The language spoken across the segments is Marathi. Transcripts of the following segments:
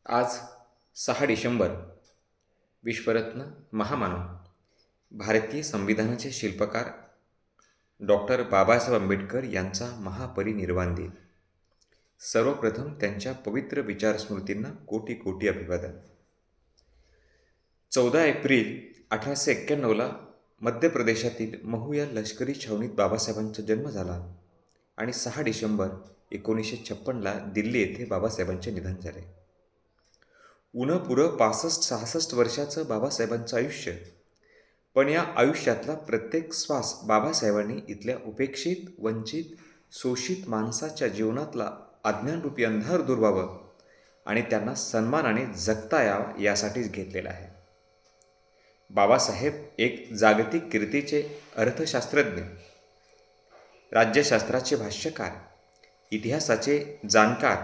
आज 6 डिसेंबर विश्वरत्न महामानव भारतीय संविधानाचे शिल्पकार डॉक्टर बाबासाहेब आंबेडकर यांचा महापरिनिर्वाण दिन. सर्वप्रथम त्यांच्या पवित्र विचारस्मृतींना कोटी कोटी अभिवादन. 14 एप्रिल 1891ला मध्य प्रदेशातील महू या लष्करी छावणीत बाबासाहेबांचा जन्म झाला आणि 6 डिसेंबर 1956ला दिल्ली येथे बाबासाहेबांचे निधन झाले. पुरं 65-66 वर्षाचं बाबासाहेबांचं आयुष्य, पण या आयुष्यातला प्रत्येक श्वास बाबासाहेबांनी इथल्या उपेक्षित, वंचित, शोषित माणसाच्या जीवनातला अज्ञानरूपी अंधार दूर व्हावं आणि त्यांना सन्मानाने जगता यावं यासाठीच घेतलेला आहे. बाबासाहेब एक जागतिक कीर्तीचे अर्थशास्त्रज्ञ, राज्यशास्त्राचे भाष्यकार, इतिहासाचे जाणकार,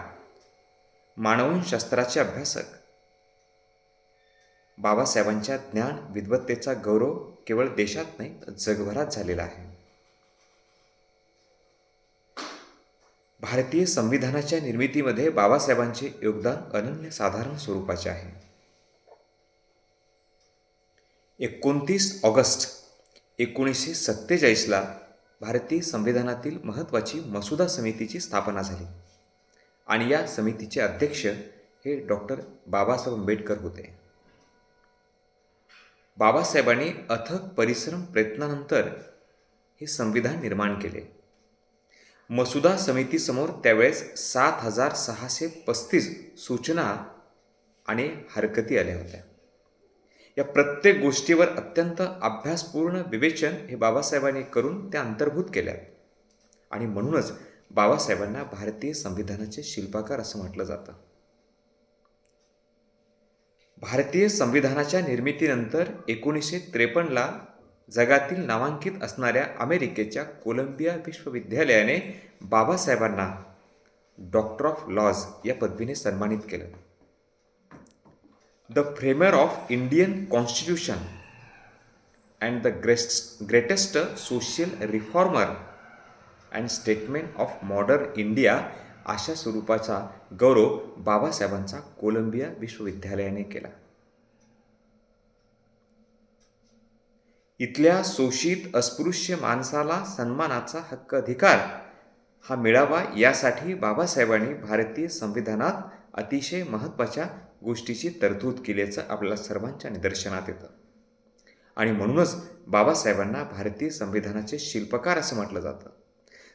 मानवशास्त्राचे अभ्यासक. बाबासाहेबांच्या ज्ञान विद्वत्तेचा गौरव केवळ देशात नाही तर जगभरात झालेला आहे. भारतीय संविधानाच्या निर्मितीमध्ये बाबासाहेबांचे योगदान अनन्यसाधारण स्वरूपाचे आहे. 29 ऑगस्ट 1947ला भारतीय संविधानातील महत्त्वाची मसुदा समितीची स्थापना झाली आणि या समितीचे अध्यक्ष हे डॉक्टर बाबासाहेब आंबेडकर होते. बाबासाहेबांनी अथक परिश्रम प्रयत्नानंतर हे संविधान निर्माण केले. मसुदा समितीसमोर त्यावेळेस 7,635 सूचना आणि हरकती आल्या होत्या. या प्रत्येक गोष्टीवर अत्यंत अभ्यासपूर्ण विवेचन हे बाबासाहेबांनी करून त्या अंतर्भूत केल्या आणि म्हणूनच बाबासाहेबांना भारतीय संविधानाचे शिल्पकार असं म्हटलं जातं. भारतीय संविधानाच्या निर्मितीनंतर 1953ला जगातील नामांकित असणाऱ्या अमेरिकेच्या कोलंबिया विश्वविद्यालयाने बाबासाहेबांना डॉक्टर ऑफ लॉज या पदवीने सन्मानित केलं. The framer of Indian constitution and the greatest social reformer and statement of modern India अशा स्वरूपाचा गौरव बाबासाहेबांचा कोलंबिया विश्वविद्यालयाने केला. इथल्या शोषित अस्पृश्य माणसाला सन्मानाचा हक्क अधिकार हा मिळावा यासाठी बाबासाहेबांनी भारतीय संविधानात अतिशय महत्त्वाच्या गोष्टीची तरतूद केल्याचं आपल्या सर्वांच्या निदर्शनात येतं आणि म्हणूनच बाबासाहेबांना भारतीय संविधानाचे शिल्पकार असं म्हटलं जातं.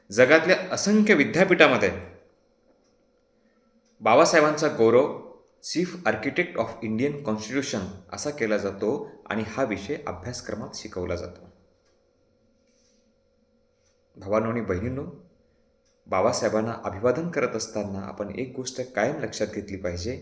जगातल्या असंख्य विद्यापीठामध्ये बाबासाहेबांचा गौरव chief architect of Indian constitution असा केला जातो आणि हा विषय अभ्यासक्रमात शिकवला जातो. भावांनो आणि बहिणींनो, बाबासाहेबांना अभिवादन करत असताना आपण एक गोष्ट कायम लक्षात घेतली पाहिजे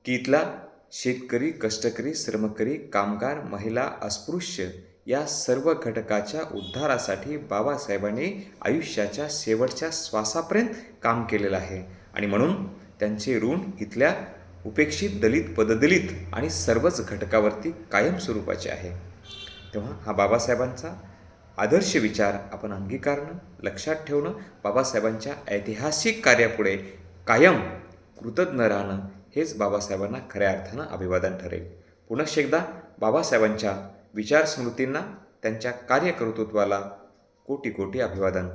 की इथला शेतकरी, कष्टकरी, श्रमकरी, कामगार, महिला, अस्पृश्य या सर्व घटकाच्या उद्धारासाठी बाबासाहेबांनी आयुष्याच्या शेवटच्या श्वासापर्यंत काम केलेलं आहे आणि म्हणून त्यांचे ऋण इथल्या उपेक्षित, दलित, पददलित आणि सर्वच घटकावरती कायम स्वरूपाचे आहे. तेव्हा हा बाबासाहेबांचा आदर्श विचार आपण अंगीकारणं, लक्षात ठेवणं, बाबासाहेबांच्या ऐतिहासिक कार्यापुढे कायम कृतज्ञ राहणं हेच बाबासाहेबांना खऱ्या अर्थानं अभिवादन ठरेल. पुनश्च एकदा बाबासाहेबांच्या विचारस्मृतींना, त्यांच्या कार्यकर्तृत्वाला कोटी कोटी अभिवादन.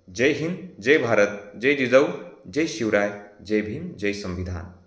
जय हिंद, जय भारत, जय जिजाऊ, जय शिवराय, जय भीम, जय संविधान.